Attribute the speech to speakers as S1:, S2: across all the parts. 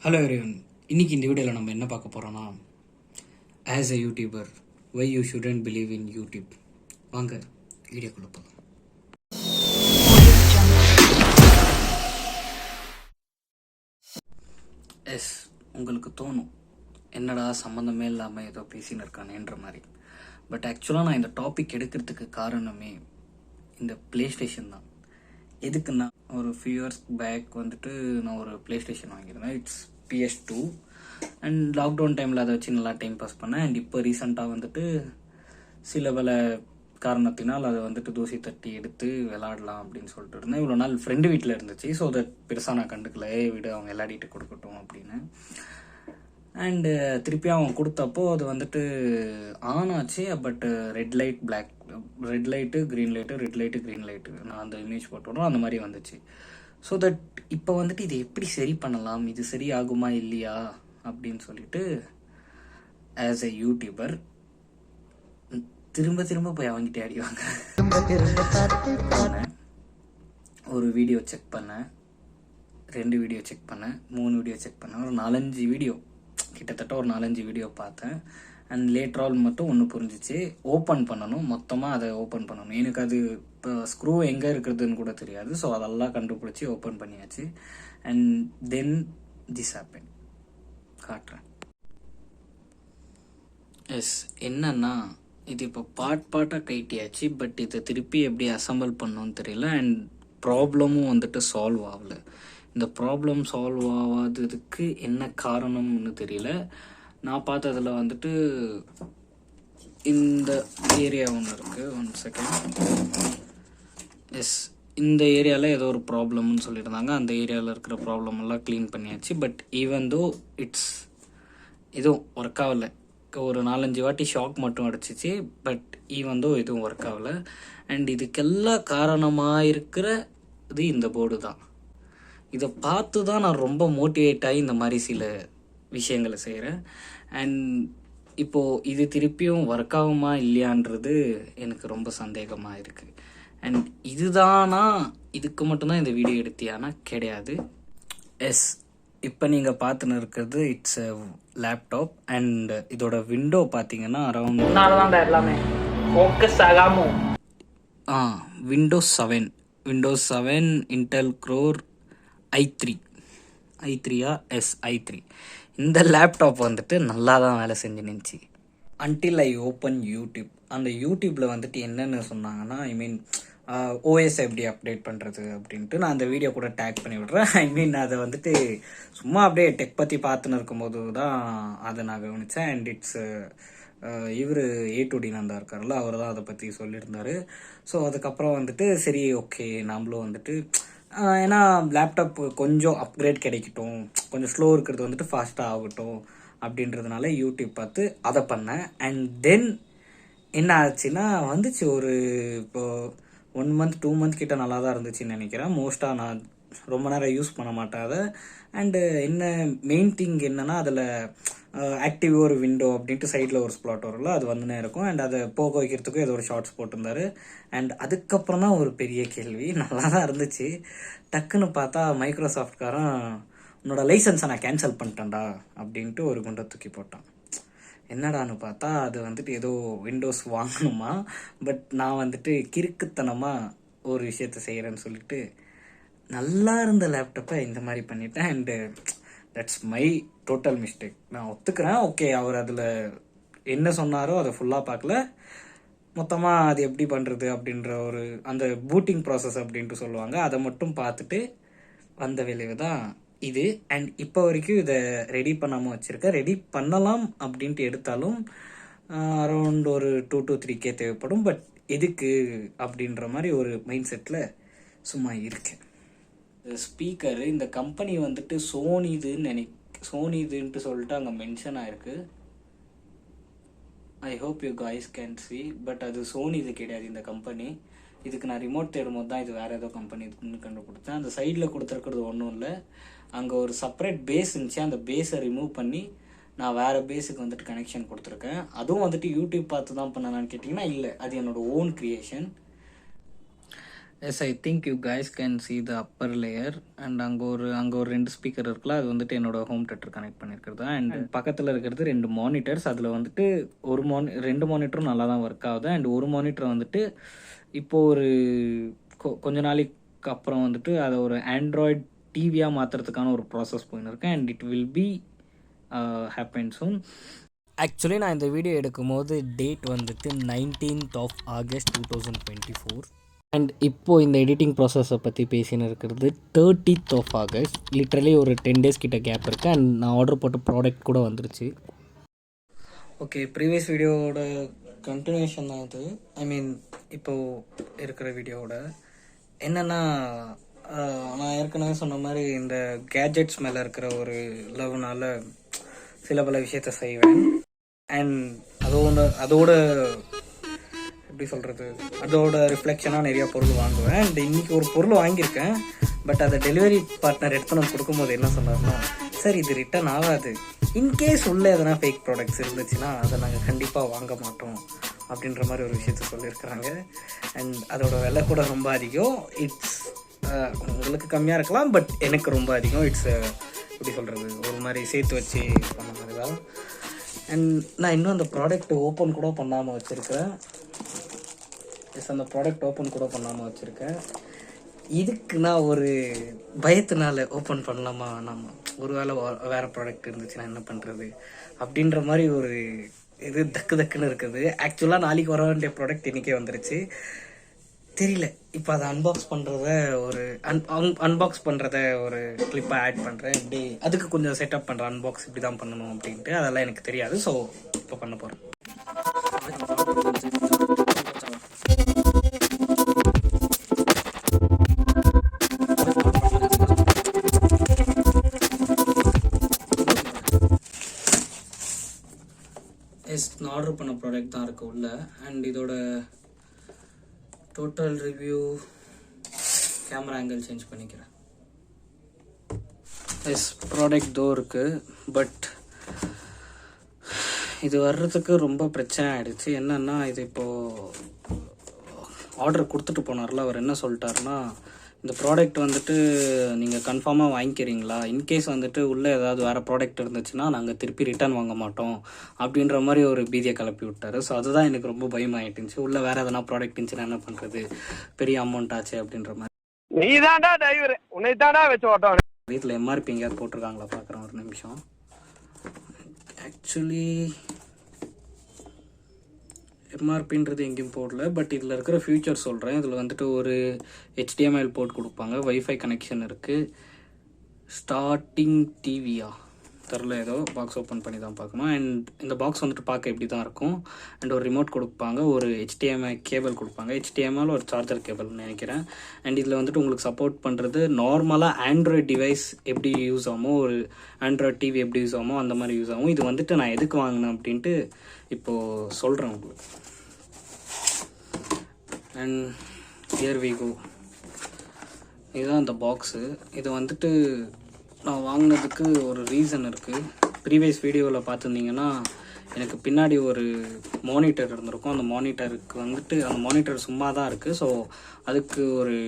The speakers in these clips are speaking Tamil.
S1: Hello everyone. இன்னைக்கு இந்த வீடியோவில் நம்ம என்ன பார்க்க போகிறோன்னா, as a YouTuber why you shouldn't believe in YouTube. வாங்க வீடியோக்குள்ளே போகலாம். எஸ், உங்களுக்கு தோணும் என்னடா சம்மந்தமே இல்லாமல் ஏதோ பேசின்னு இருக்கானேன்ற மாதிரி. பட் ஆக்சுவலாக நான் இந்த டாபிக் எடுக்கிறதுக்கு காரணமே இந்த ப்ளே ஸ்டேஷன் தான். எதுக்குன்னா, ஒரு ஃபியூ இயர்ஸ் பேக் நான் ஒரு ப்ளே ஸ்டேஷன் வாங்கியிருந்தேன். இட்ஸ் PS2 அண்ட் லாக்டவுன் டைமில் அதை வச்சு நல்லா டைம் பாஸ் பண்ணேன். அண்ட் இப்போ ரீசெண்டாக சில பல காரணத்தினால் அதை தூசி தட்டி எடுத்து விளாடலாம் அப்படின்னு சொல்லிட்டு இருந்தேன். இவ்வளோ நாள் ஃப்ரெண்டு வீட்டில் இருந்துச்சு. ஸோ அதை பெருசாக நான் கண்டுக்கல, விடு அவங்க விளையாடிட்டு கொடுக்கட்டும் அப்படின்னு. அண்டு திருப்பி அவன் கொடுத்தப்போ அது ஆன் ஆச்சு. But red light green light நான் அந்த இமேஜ் போட்டோம், அந்த மாதிரி வந்துச்சு. ஸோ தட் இப்போ இது எப்படி சரி பண்ணலாம், இது சரி ஆகுமா இல்லையா அப்படின்னு சொல்லிட்டு ஆஸ் எ யூடியூபர் திரும்ப போய் அவங்கிட்டே அடிவாங்க. ஒரு வீடியோ செக் பண்ணேன், 2 வீடியோ செக் பண்ணேன், 3 வீடியோ செக் பண்ணேன், ஒரு 4-5 வீடியோ, கிட்டத்தட்ட ஒரு 4-5 வீடியோ பார்த்தேன். அண்ட் லேட்டரால் மட்டும் ஒன்று புரிஞ்சிச்சு, ஓப்பன் பண்ணணும், மொத்தமாக அதை ஓப்பன் பண்ணணும். எனக்கு அது இப்போ ஸ்க்ரூ எங்கே இருக்கிறதுன்னு கூட தெரியாது. ஸோ அதெல்லாம் கண்டுபிடிச்சி ஓப்பன் பண்ணியாச்சு. And then this happen. காட்டுறேன். எஸ், என்னன்னா இது இப்போ பார்ட்டாக கைட்டியாச்சு. பட் இதை திருப்பி எப்படி அசம்பிள் பண்ணணும்னு தெரியல. அண்ட் ப்ராப்ளமும் சால்வ் ஆகலை. இந்த ப்ராப்ளம் சால்வ் ஆகாததுக்கு என்ன காரணம்னு தெரியல. நான் பார்த்ததில் இந்த ஏரியா ஒன்று இருக்குது. 1 செகண்ட். எஸ், இந்த ஏரியாவில் ஏதோ ஒரு ப்ராப்ளம்னு சொல்லியிருந்தாங்க. அந்த ஏரியாவில் இருக்கிற ப்ராப்ளம் எல்லாம் க்ளீன் பண்ணியாச்சு. பட் ஈவன் தோ இட்ஸ் எதுவும் ஒர்க் ஆகலை. ஒரு 4-5 வாட்டி ஷாக் மட்டும் அடிச்சிச்சு. பட் ஈவன் தோ எதுவும் ஒர்க் ஆகலை. அண்ட் இதுக்கெல்லாம் காரணமாக இருக்கிற இது இந்த போர்டு தான். இதை பார்த்து தான் நான் ரொம்ப மோட்டிவேட் ஆகி இந்த மாதிரி சில விஷயங்களை செய்கிறேன். அண்ட் இப்போது இது திருப்பியும் ஒர்க் ஆகுமா இல்லையான்றது எனக்கு ரொம்ப சந்தேகமாக இருக்குது. அண்ட் இதுதானா, இதுக்கு மட்டும்தான் இந்த வீடியோ எடுத்தியானா கிடையாது. எஸ், இப்போ நீங்கள் பார்த்துன்னு இருக்கிறது இட்ஸ் எ லேப்டாப். அண்ட் இதோட விண்டோ பார்த்தீங்கன்னா அரௌண்ட்
S2: எல்லாமே ஃபோக்கஸ் ஆகாம
S1: விண்டோஸ் 7 இன்டெல் க்ரோர் i3. இந்த லேப்டாப் நல்லா தான் வேலை செஞ்சு நினச்சி அன்டில் ஐ ஓப்பன் யூடியூப். அந்த யூடியூப்பில் என்னென்னு சொன்னாங்கன்னா, ஐ மீன் ஓஎஸ் எப்படி அப்டேட் பண்ணுறது அப்படின்ட்டு நான் அந்த வீடியோ கூட டேக் பண்ணி விட்றேன். ஐ மீன் அதை சும்மா அப்படியே டெக் பற்றி பார்த்துன்னு இருக்கும்போது தான் அதை நான் கவனித்தேன். அண்ட் இட்ஸ் இவர் A2D நந்தா இருக்கார்ல, அவர் தான் அதை பற்றி சொல்லியிருந்தார். ஸோ அதுக்கப்புறம் சரி ஓகே நம்மளும் ஏன்னா லேப்டாப் கொஞ்சம் அப்கிரேட் கிடைக்கட்டும், கொஞ்சம் ஸ்லோ இருக்கிறது ஃபாஸ்ட்டாக ஆகட்டும் அப்படின்றதுனால யூடியூப் பார்த்து அதை பண்ணேன். அண்ட் தென் என்ன ஆச்சுன்னா ஒரு இப்போது 1 மந்த் 2 மந்த் கிட்ட நல்லா தான் இருந்துச்சுன்னு நினைக்கிறேன். மோஸ்ட்டாக நான் ரொம்ப நேரம் யூஸ் பண்ண மாட்டேன் அதை. அண்டு என்ன மெயின் திங் என்னென்னா, அதில் ஆக்டிவ் ஒரு விண்டோ அப்படின்ட்டு சைடில் ஒரு ஸ்ப்ளாட் வரும்ல, அது வந்துனே இருக்கும். அண்ட் அதை போக வைக்கிறதுக்கும் ஏதோ ஒரு ஷார்ட்ஸ் போட்டிருந்தாரு. அண்ட் அதுக்கப்புறம் தான் ஒரு பெரிய கேள்வி. நல்லா தான் இருந்துச்சு. டக்குன்னு பார்த்தா மைக்ரோசாஃப்ட்காரன் உன்னோட லைசன்ஸை நான் கேன்சல் பண்ணிட்டேன்டா அப்படின்ட்டு ஒரு குண்டை தூக்கி போட்டான். என்னடான்னு பார்த்தா அது ஏதோ விண்டோஸ் வாங்கணுமா. பட் நான் கிறுக்குத்தனமாக ஒரு விஷயத்த செய்கிறேன்னு சொல்லிட்டு நல்லா இருந்த லேப்டாப்பை இந்த மாதிரி பண்ணிட்டேன். And that's my total mistake. நான் ஒத்துக்கிறேன். ஓகே, அவர் அதில் என்ன சொன்னாரோ அதை ஃபுல்லாக பார்க்கல, மொத்தமாக அது எப்படி பண்ணுறது அப்படின்ற ஒரு அந்த பூட்டிங் ப்ராசஸ் அப்படின்ட்டு சொல்லுவாங்க, அதை மட்டும் பார்த்துட்டு வந்த விளைவு தான் இது. அண்ட் இப்போ வரைக்கும் இதை ரெடி பண்ணாமல் வச்சுருக்கேன். ரெடி பண்ணலாம் அப்படின்ட்டு எடுத்தாலும் அரௌண்ட் ஒரு 2 to 3K தேவைப்படும். பட் எதுக்கு அப்படின்ற மாதிரி ஒரு மைண்ட் செட்டில் சும்மா இருக்கேன். ஸ்பீக்கரு இந்த கம்பெனி சோனிதுன்ட்டு சொல்லிட்டு அங்கே மென்ஷன் ஆயிருக்கு. I hope you guys can see. But அது சோனி இது கிடையாது இந்த கம்பெனி. இதுக்கு நான் ரிமோட் தேடும்போது தான் இது வேறு ஏதோ கம்பெனி இதுன்னு கண்டுபிடிச்சேன். அந்த சைடில் கொடுத்துருக்கிறது ஒன்றும் இல்லை, அங்கே ஒரு செப்பரேட் பேஸ் இருந்துச்சு. அந்த பேஸை ரிமூவ் பண்ணி நான் வேறு பேஸுக்கு கனெக்ஷன் கொடுத்துருக்கேன். அதுவும் யூடியூப் பார்த்து தான் பண்ணலான்னு கேட்டிங்கன்னா இல்லை, அது என்னோடய own creation. Yes I think you guys can see the upper layer and அங்கே ஒரு 2 ஸ்பீக்கர் இருக்குல்ல, அது வந்துட்டு என்னோட ஹோம் தேட்டர் கனெக்ட் பண்ணியிருக்கிறது. அண்ட் பக்கத்தில் இருக்கிறது 2 மானிட்டர்ஸ். அதில் வந்துட்டு 2 மானிட்டரும் நல்லா தான் ஒர்க் ஆகுது. அண்ட் ஒரு மானிட்டர் வந்துட்டு இப்போது ஒரு கொஞ்ச நாளைக்கு அப்புறம் வந்துட்டு அதை ஒரு ஆண்ட்ராய்ட் டிவியாக மாற்றுறதுக்கான ஒரு ப்ராசஸ் போயின்னு இருக்கேன். And it will be happen soon. Actually நான் இந்த வீடியோ எடுக்கும்போது டேட் வந்துட்டு 19th of August 2024. அண்ட் இப்போது இந்த எடிட்டிங் ப்ராசஸை பற்றி பேசின்னு இருக்கிறது 30th of August. லிட்ரலி ஒரு 10 days கிட்ட கேப் இருக்குது. அண்ட் நான் ஆர்டர் போட்ட ப்ராடக்ட் கூட வந்துருச்சு. ஓகே, ப்ரீவியஸ் வீடியோவோட கண்டினியூஷன் தான் இது. ஐ மீன் இப்போது இருக்கிற வீடியோவோட என்னென்னா, நான் ஏற்கனவே சொன்ன மாதிரி இந்த கேஜெட்ஸ் மேலே இருக்கிற ஒரு லவ்னால் சில பல விஷயத்த செய்வேன். அண்ட் அதோட எப்படி சொல்கிறது, அதோட ரிஃப்ளெக்ஷனாக நிறையா பொருள் வாங்குவேன். அண்ட் இன்றைக்கி ஒரு பொருள் வாங்கியிருக்கேன். பட் அதை டெலிவரி பார்ட்னர் எடுத்து நம்ம கொடுக்கும்போது என்ன சொன்னார்னா, சார் இது ரிட்டர்ன் ஆகாது, இன்கேஸ் உள்ள எதனா ஃபேக் ப்ராடக்ட்ஸ் இருந்துச்சுன்னா அதை நாங்கள் கண்டிப்பாக வாங்க மாட்டோம் அப்படின்ற மாதிரி ஒரு விஷயத்த சொல்லியிருக்கிறாங்க. அண்ட் அதோட விலை கூட ரொம்ப அதிகம். இட்ஸ் உங்களுக்கு கம்மியாக இருக்கலாம், பட் எனக்கு ரொம்ப அதிகம். இட்ஸ் எப்படி சொல்கிறது, ஒரு மாதிரி சேர்த்து வச்சு பண்ண மாதிரி தான். அண்ட் நான் இன்னும் அந்த ப்ராடக்ட் ஓப்பன் கூட பண்ணாமல் வச்சுருக்கேன். அந்த ப்ராடக்ட் ஓப்பன் கூட பண்ணாமல் வச்சுருக்கேன். இதுக்கு நான் ஒரு பயத்தினால ஓப்பன் பண்ணலாமா வேணாமா, ஒரு வேளை வேறு ப்ராடக்ட் இருந்துச்சுன்னா என்ன பண்ணுறது அப்படின்ற மாதிரி ஒரு இது தக்குன்னு இருக்குது. ஆக்சுவலாக நாளைக்கு வர வேண்டிய ப்ராடக்ட் இன்றைக்கே வந்துருச்சு. தெரியல, இப்போ அதை அன்பாக்ஸ் பண்ணுறத ஒரு கிளிப்பாக ஆட் பண்ணுறேன். இப்படி அதுக்கு கொஞ்சம் செட்டப் பண்ணுறேன். அன்பாக்ஸ் இப்படி தான் பண்ணணும் அப்படின்ட்டு அதெல்லாம் எனக்கு தெரியாது. ஸோ இப்போ பண்ண போகிறேன். நான் ஆர்டர் பண்ண ப்ராடக்ட் தான் இருக்குது உள்ள. அண்ட் இதோட total review, camera angle change பண்ணிக்கிறேன். ப்ராடக்ட் தோ இருக்குது. பட் இது வர்றதுக்கு ரொம்ப பிரச்சனை ஆகிடுச்சு. என்னென்னா, இது இப்போது ஆர்டர் கொடுத்துட்டு போனார்ல, அவர் என்ன சொல்லிட்டாருன்னா, இந்த ப்ராடக்ட் வந்துட்டு நீங்கள் கன்ஃபார்மாக வாங்கிக்கிறீங்களா, இன்கேஸ் வந்துட்டு உள்ளே ஏதாவது வேறு ப்ராடக்ட் இருந்துச்சுன்னா நாங்கள் திருப்பி ரிட்டர்ன் வாங்க மாட்டோம் அப்படின்ற மாதிரி ஒரு பீதியை கிளப்பி விட்டார். ஸோ அதுதான் எனக்கு ரொம்ப பயமாகிட்டுச்சு. உள்ளே வேறு எதனா ப்ராடக்ட் இருந்துச்சுன்னா என்ன பண்ணுறது, பெரிய அமௌண்ட் ஆச்சு அப்படின்ற மாதிரி.
S2: நீ தான்டா டிரைவர், உன்னை தான்டா வச்சு ஓட்டம்.
S1: வீட்டில் எம்ஆர்பி எங்கேயாவது போட்டிருக்காங்களா பார்க்குறேன், ஒரு நிமிஷம். ஆக்சுவலி எம்ஆர்பின்றது எங்கேயும் போடல. பட் இதில் இருக்கிற ஃபியூச்சர் சொல்கிறேன். இதில் வந்துட்டு ஒரு HDMI போர்ட் கொடுப்பாங்க, வைஃபை கனெக்ஷன் இருக்குது, ஸ்டார்டிங் டிவியா தெரில, ஏதோ பாக்ஸ் ஓப்பன் பண்ணி தான் பார்க்கணும். அண்ட் இந்த பாக்ஸ் வந்துட்டு பார்க்க இப்படி தான் இருக்கும். அண்ட் ஒரு ரிமோட் கொடுப்பாங்க, ஒரு HDMI கேபிள் கொடுப்பாங்க, HDMIயில் ஒரு சார்ஜர் கேபிள்னு நினைக்கிறேன். அண்ட் இதில் வந்துட்டு உங்களுக்கு சப்போர்ட் பண்ணுறது நார்மலாக ஆண்ட்ராய்ட் டிவைஸ் எப்படி யூஸ் ஆகுமோ, ஒரு ஆண்ட்ராய்ட் டிவி எப்படி யூஸ் ஆகுமோ அந்த மாதிரி யூஸ் ஆகும். இது வந்துட்டு நான் எதுக்கு வாங்கினேன் அப்படின்ட்டு இப்போது சொல்கிறேன் உங்களுக்கு. And here we go. இதுதான் அந்த பாக்ஸு. இது வந்துட்டு நான் வாங்கினதுக்கு ஒரு ரீசன் இருக்குது. ப்ரீவியஸ் வீடியோவில் பார்த்துருந்தீங்கன்னா எனக்கு பின்னாடி ஒரு மானிட்டர் இருந்திருக்கும். அந்த மானிட்டருக்கு வந்துட்டு அந்த மானிட்டர் சும்மா தான் இருக்குது. ஸோ அதுக்கு ஒரு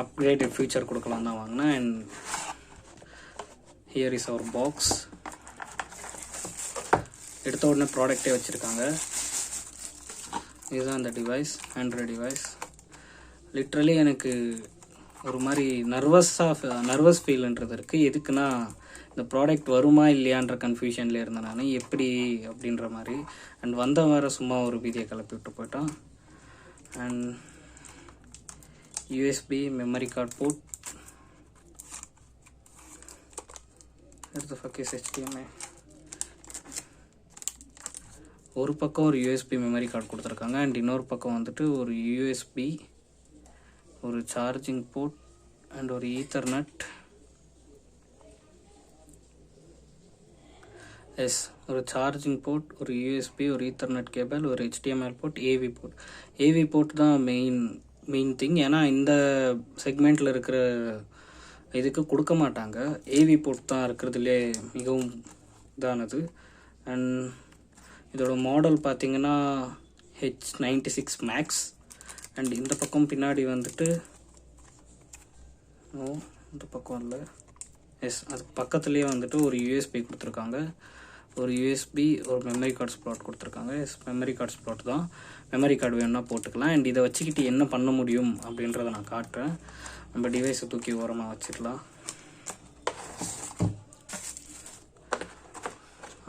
S1: அப்கிரேடட் ஃபியூச்சர் கொடுக்கலாம் தான் வாங்கினேன். And here is our box. எடுத்த உடனே ப்ராடக்டே வச்சுருக்காங்க. இதுதான் அந்த டிவைஸ், ஆண்ட்ராய்ட் டிவைஸ். லிட்ரலி எனக்கு ஒரு மாதிரி நர்வஸ் ஃபீல்ன்றது இருக்குது. எதுக்குன்னா, இந்த ப்ராடக்ட் வருமா இல்லையான்ற கன்ஃபியூஷனில் இருந்தேன் நான், எப்படி அப்படின்ற மாதிரி. அண்ட் வந்த வேறு சும்மா ஒரு பீதியை கிளப்பி விட்டு போயிட்டான். And USB memory card port. the fuck is HDMI? ஒரு பக்கம் ஒரு USB மெமரி கார்டு கொடுத்துருக்காங்க. அண்ட் இன்னொரு பக்கம் வந்துட்டு ஒரு USB, ஒரு சார்ஜிங் போர்ட் அண்ட் ஒரு ஈத்தர்நெட். ஒரு சார்ஜிங் போர்ட், ஒரு USB, ஒரு ஈத்தர்நெட் கேபிள், ஒரு HDMI போர்ட், AV போர்ட் தான் மெயின் திங். ஏன்னா இந்த செக்மெண்ட்டில் இருக்கிற இதுக்கு கொடுக்க மாட்டாங்க. AV போர்ட் தான் இருக்கிறதுலே மிகவும் இதானது. அண்ட் இதோட மாடல் பார்த்திங்கன்னா H96 Max. அண்ட் இந்த பக்கம் பின்னாடி வந்துட்டு இந்த பக்கம் இல்லை, எஸ் அதுக்கு பக்கத்துலேயே வந்துட்டு ஒரு யூஎஸ்பி கொடுத்துருக்காங்க, ஒரு யூஎஸ்பி, ஒரு மெமரி கார்டு ஸ்லாட் கொடுத்துருக்காங்க. எஸ் மெமரி கார்டு ஸ்லாட் தான், மெமரி கார்டு வேணுன்னா போட்டுக்கலாம். அண்ட் இதை வச்சுக்கிட்டு என்ன பண்ண முடியும் அப்படின்றத நான் காட்டுறேன். நம்ம டிவைஸை தூக்கி ஓரமாக வச்சுக்கலாம்.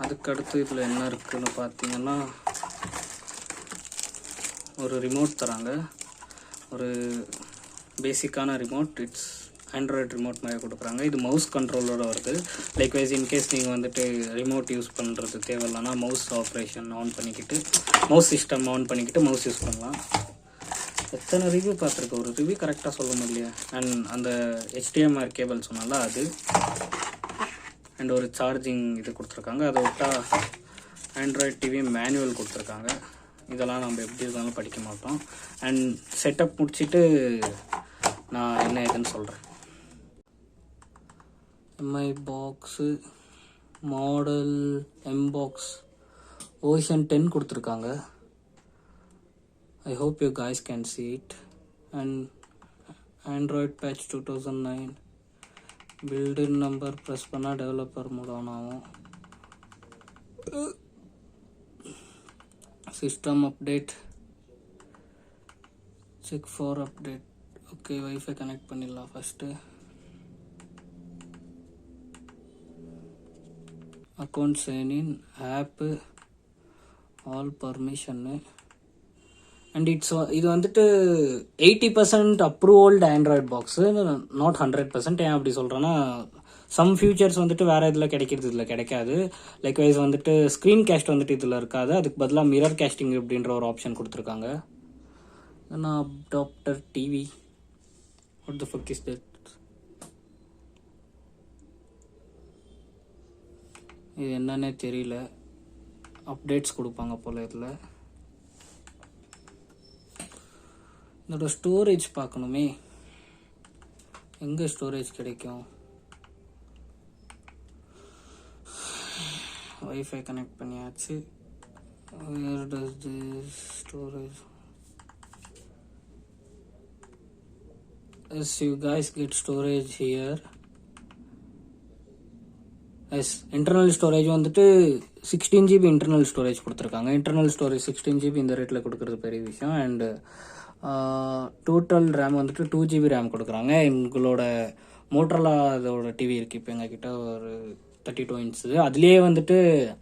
S1: அதுக்கடுத்து இதில் என்ன இருக்குதுன்னு பார்த்தீங்கன்னா, ஒரு ரிமோட் தராங்க, ஒரு பேசிக்கான ரிமோட். இட்ஸ் ஆண்ட்ராய்டு ரிமோட் மாதிரி கொடுக்குறாங்க. இது மவுஸ் கண்ட்ரோலோடு வருது. லைக்வைஸ் இன்கேஸ் நீங்கள் வந்துட்டு ரிமோட் யூஸ் பண்ணுறது தேவையில்லைன்னா மவுஸ் ஆப்ரேஷன் ஆன் பண்ணிக்கிட்டு, மவுஸ் சிஸ்டம் ஆன் பண்ணிக்கிட்டு மவுஸ் யூஸ் பண்ணலாம். எத்தனை ரிவ்யூ பார்த்துருக்கு, ஒரு ரிவ்யூ கரெக்டாக சொல்ல முடியல. அண்ட் அந்த HDMI கேபிள் சொன்னால அது, அண்ட் ஒரு சார்ஜிங் இது கொடுத்துருக்காங்க. அதை விட்டால் ஆண்ட்ராய்டு டிவி மேனுவல் கொடுத்துருக்காங்க. இதெல்லாம் நம்ம எப்படி இருந்தாலும் படிக்க மாட்டோம். அண்ட் செட்டப் முடிச்சுட்டு நான் என்ன ஏதுன்னு சொல்கிறேன். MI box model mpox ocean 10 கொடுத்துருக்காங்க. I hope you guys can see it. And Android patch 2009 build-in number press பண்ணா developer mode on ஆகும். System update check for update. Okay, Wi-Fi connect பண்ணிடலாம் first. Account sign in, app, all பர்மிஷன்னு. அண்ட் இது வந்துட்டு 80% அப்ரூவல்டு ஆண்ட்ராய்ட் பாக்ஸு, நாட் 100%. ஏன் அப்படி சொல்கிறேன்னா, சம் ஃபியூச்சர்ஸ் வந்துட்டு வேறு இதில் கிடைக்கிறது, இதில் கிடைக்காது. லைக்வைஸ் வந்துட்டு ஸ்க்ரீன் கேஸ்ட் வந்துட்டு இதில் இருக்காது. அதுக்கு பதிலாக மிரர் கேஸ்டிங் அப்படின்ற ஒரு ஆப்ஷன் கொடுத்துருக்காங்க. நான் adapter TV, what the fuck is that? இது என்னன்னே தெரியல. அப்டேட்ஸ் கொடுப்பாங்க போல் இதில். இதோட ஸ்டோரேஜ் பார்க்கணுமே, எங்கே ஸ்டோரேஜ் கிடைக்கும்? வைஃபை கனெக்ட் பண்ணியாச்சு. Where does this storage? Yes, you guys get storage here. Yes internal storage வந்துட்டு 16 GB இன்டர்னல் ஸ்டோரேஜ் கொடுத்துருக்காங்க. இன்டர்னல் ஸ்டோரேஜ் 16 GB இந்த ரேட்டில் கொடுக்குறது பெரிய விஷயம். அண்டு டோட்டல் ரேம் வந்துட்டு 2 GB ரேம் கொடுக்குறாங்க. எங்களோட மோட்டரோலா அதோட டிவி இருக்குது இப்போ எங்ககிட்ட, ஒரு 32 inch. அதுலேயே வந்துட்டு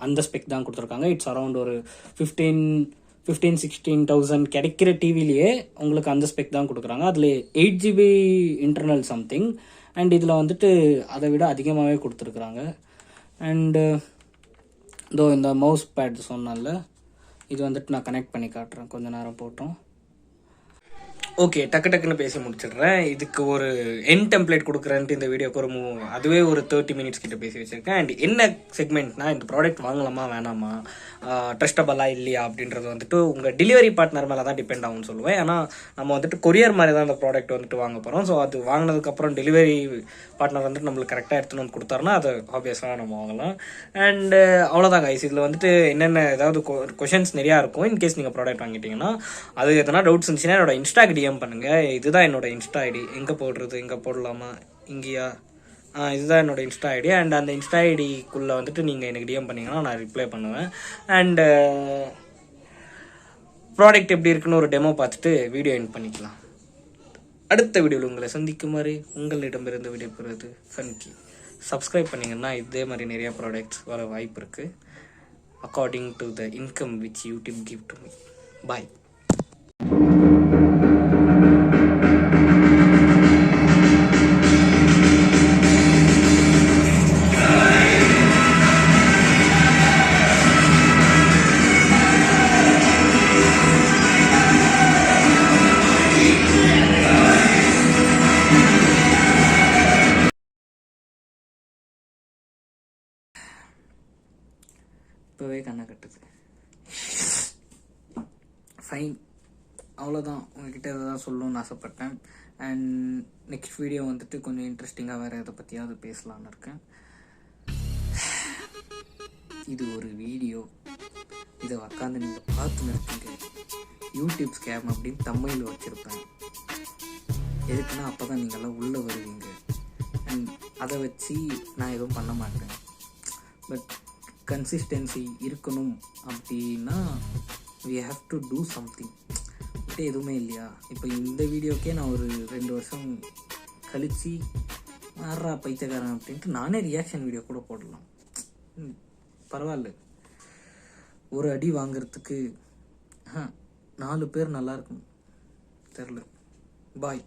S1: அந்த ஸ்பெக் தான் கொடுத்துருக்காங்க. இட்ஸ் அரௌண்ட் ஒரு 15,000-16,000 கிடைக்கிற டிவிலேயே உங்களுக்கு அந்த ஸ்பெக் தான் கொடுக்குறாங்க. அதில் 8 GB இன்டர்னல் சம்திங். அண்ட் இதில் வந்துட்டு அதை விட அதிகமாகவே கொடுத்துருக்குறாங்க. அண்டு இதோ இந்த மவுஸ் பேட் சொன்னால இது வந்துட்டு நான் கனெக்ட் பண்ணி காட்டுறேன், கொஞ்சம் நேரம் போட்டோம். ஓகே, டக்குன்னு பேசி முடிச்சிடுறேன். இதுக்கு ஒரு என் டெம்ப்ளேட் கொடுக்குறேன்ட்டு இந்த வீடியோக்கு அதுவே ஒரு 30 minutes கிட்ட பேசி வச்சுருக்கேன். அண்ட் என்ன செக்மெண்ட்னா, இந்த ப்ராடக்ட் வாங்கலாமா வேணாமா, ட்ரஸ்டபுளா இல்லையா அப்படின்றது வந்துட்டு உங்கள் டெலிவரி பார்ட்னர் மேலே தான் டிபெண்ட் ஆகும்னு சொல்லுவேன். ஏன்னா நம்ம வந்துட்டு கொரியர் மாதிரி தான் அந்த ப்ராடக்ட் வந்துட்டு வாங்க போகிறோம். ஸோ அது வாங்கினதுக்கப்புறம் டெலிவரி பார்ட்னர் வந்துட்டு நம்மளுக்கு கரெக்டாக எடுத்துன்னு வந்து கொடுத்தாருன்னா அதை ஆப்வியஸாக நம்ம வாங்கலாம். அண்டு அவ்வளோதான் கைஸ். இதில் வந்துட்டு என்னென்ன ஏதாவது கொஷின்ஸ் நிறையா இருக்கும். இன்கேஸ் நீங்கள் ப்ராடக்ட் வாங்கிட்டீங்கன்னா, அது எதனா டவுட்ஸ் இருந்துச்சுன்னா என்னோட இன்ஸ்டாக்கு DM பண்ணுங்கள். இதுதான் என்னோட இன்ஸ்டா ஐடி. எங்கே போடுறது, எங்கே போடலாமா, இங்கேயா? இதுதான் என்னோட இன்ஸ்டா ஐடி. அண்ட் அந்த இன்ஸ்டா ஐடிக்குள்ளே வந்துட்டு நீங்கள் எனக்கு DM பண்ணிங்கன்னா நான் ரிப்ளை பண்ணுவேன். அண்டு ப்ராடக்ட் எப்படி இருக்குன்னு ஒரு டெமோ பார்த்துட்டு வீடியோ எண்ட் பண்ணிக்கலாம். அடுத்த வீடியோவில் உங்களை சந்திக்குமாறு உங்களிடமிருந்து விடைபெறுவது ஃபன்கி. சப்ஸ்கிரைப் பண்ணிங்கன்னா இதே மாதிரி நிறைய ப்ராடக்ட்ஸ் வர வாய்ப்பு இருக்குது, according to the income which YouTube give to me. Bye. இப்போவே கண்ணை கட்டுது. ஃபைன், அவ்வளோதான். உங்ககிட்ட இதை தான் சொல்லணும்னு ஆசைப்பட்டேன். அண்ட் நெக்ஸ்ட் வீடியோ வந்துட்டு கொஞ்சம் இன்ட்ரெஸ்டிங்காக வேறு எதை பற்றியாவது பேசலான்னு இருக்கேன். இது ஒரு வீடியோ, இதை உக்காந்து நீங்கள் பார்த்து நிறுத்துங்க. யூடியூப் ஸ்கேம் அப்படின்னு தமிழில் வச்சுருப்பேன். எதுக்குன்னா அப்போ தான் நீங்கள்லாம் உள்ளே வருவீங்க. அண்ட் அதை வச்சு நான் எதுவும் பண்ண மாட்டேன். பட் கன்சிஸ்டன்சி இருக்கணும் அப்படின்னா we have to do something. இப்படி எதுவுமே இல்லையா? இப்போ இந்த வீடியோக்கே நான் ஒரு 2 வருஷம் கழித்து மாறா பைத்தியக்காரன் அப்படின்ட்டு நானே ரியாக்ஷன் வீடியோ கூட போடலாம். பரவாயில்ல, ஒரு அடி வாங்கிறதுக்கு 4 பேர் நல்லா இருக்கும் தெரில. பாய்.